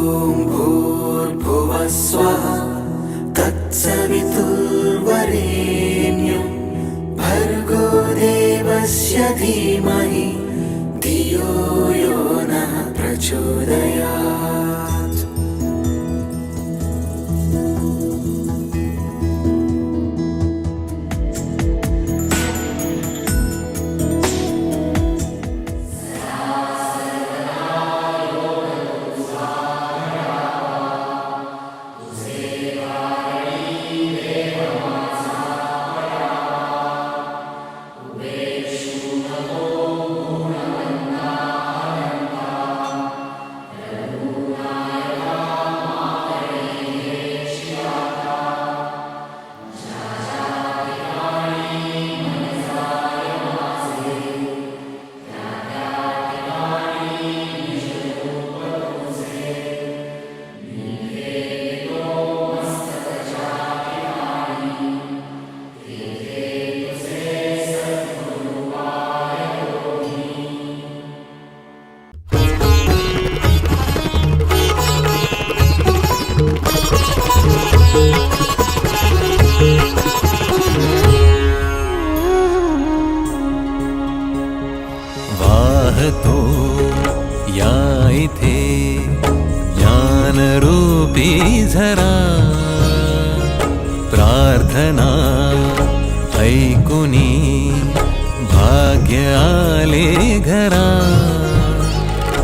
भूर्भुवः स्वः तत्सवितुर्वरेण्यं भर्गो देवस्य धीमहि धियो यो नः प्रचोदयात्। वाहतो या इथे ज्ञानरूपी झरा प्रार्थना ऐकुनी भाग्य आले घरा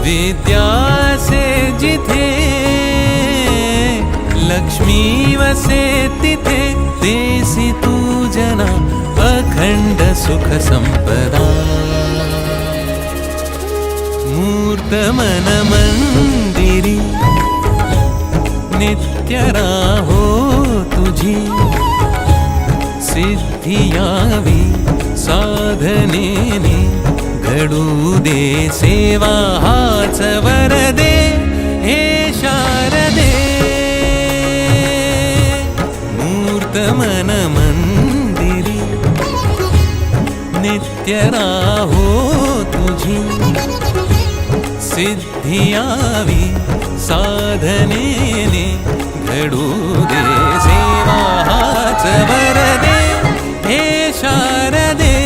विद्यासे जिथे लक्ष्मी वसे तिथे देसी तू जना अखंड सुख संपदा मूर्त मन मंदिरी नित्य राहो तुझी सिद्धी यावी साधनेने घडू दे सेवा हाच वरदे हे शारदे मूर्त मन मंदिरी नित्य राहो तुझी सिद्धी यावी साधनेने घडू दे सेवा हाच वरदे हे शारदे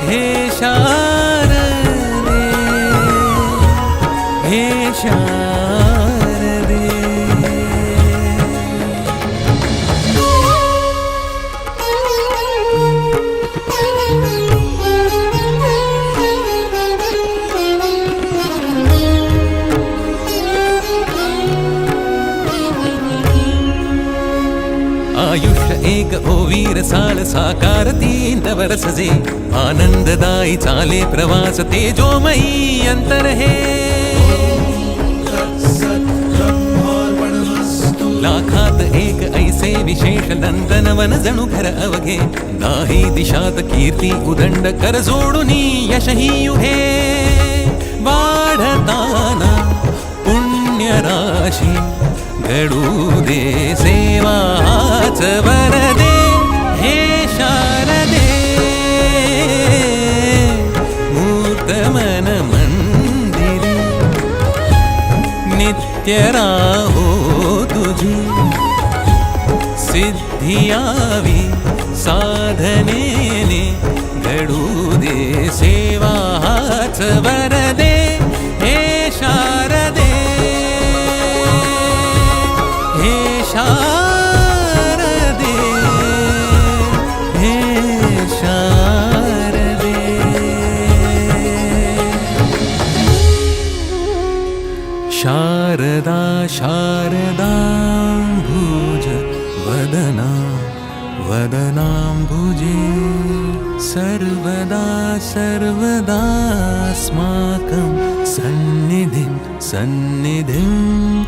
हे शारदे हे शारदे। आयुष्य एक ओवीर साल साकारती नवरसजे आनंददायी चाले प्रवास तेजोमयी अंतर हे लाखात एक ऐसे विशेष नंदनवन जणू घर अवघे नाही दिशात कीर्ती उदंड कर जोडुनी यशही युहे वाढताना पुण्य राशी घडू दे सेवा हाच वरदे हे शारदे मूर्त मन मंदिरी नित्य राहो तुझी सिद्धी यावी साधनेने घडू दे सेवा हाच वरदे हे शारदे हे शारदे हे शारदे। शारदा शारदाम्बुज वदना वदनाम्बुजे सर्वदा सर्वदास्माकं सन्निधिं सन्निधिं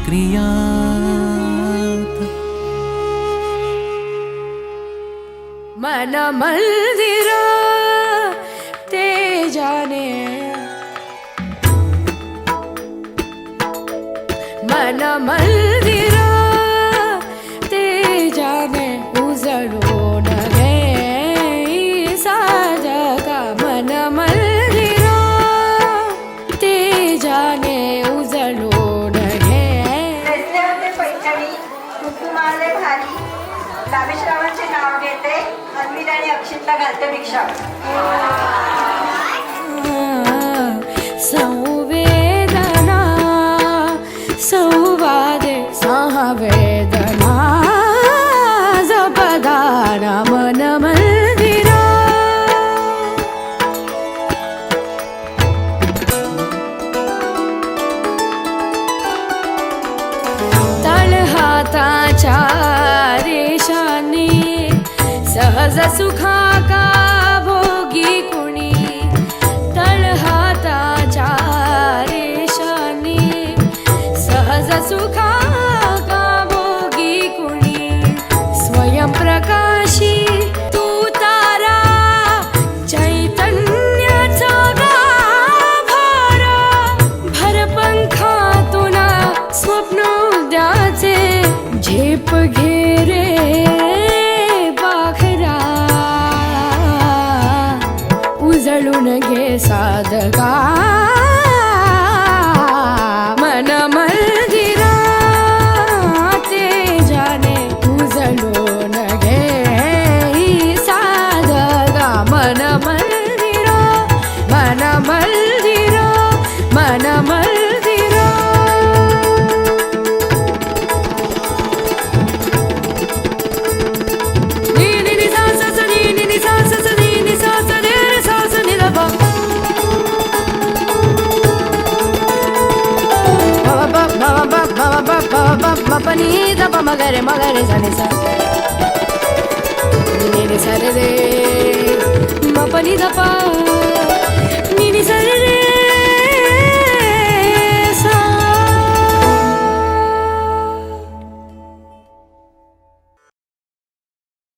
क्रियात्। मन मंदिरा तेजाने मन मंदिरा तेजाने उजळून गे साजगा मन मंदिरा तेजाने उजळून रामेश्वरावांचे नाव घेते अन्वित आणि अक्षितला घालते भिक्षा. संवेदना संवादे सहवेदना जपदाना मन मंदिरा तळहाताच्या रेषांनी सहज सुखाका भोगी कुणी तळहाताच्या रेषांनी सहज सुखाका भोगी कुणी स्वयंप्रकाशी तू तारा चैतन्याचा गाभारा भरपंखातून स्वप्नोद्याचे झेप घे रे बाखरा उजळून घे साधका मन मंदिरा तेजाने उजळून घे साधका मन मंदिरा मन मंदिरा मन मंदिरा मपनी दप मगरे मगरे सनि सा नि नि सा रे रे मपनी दप नि नि सा रे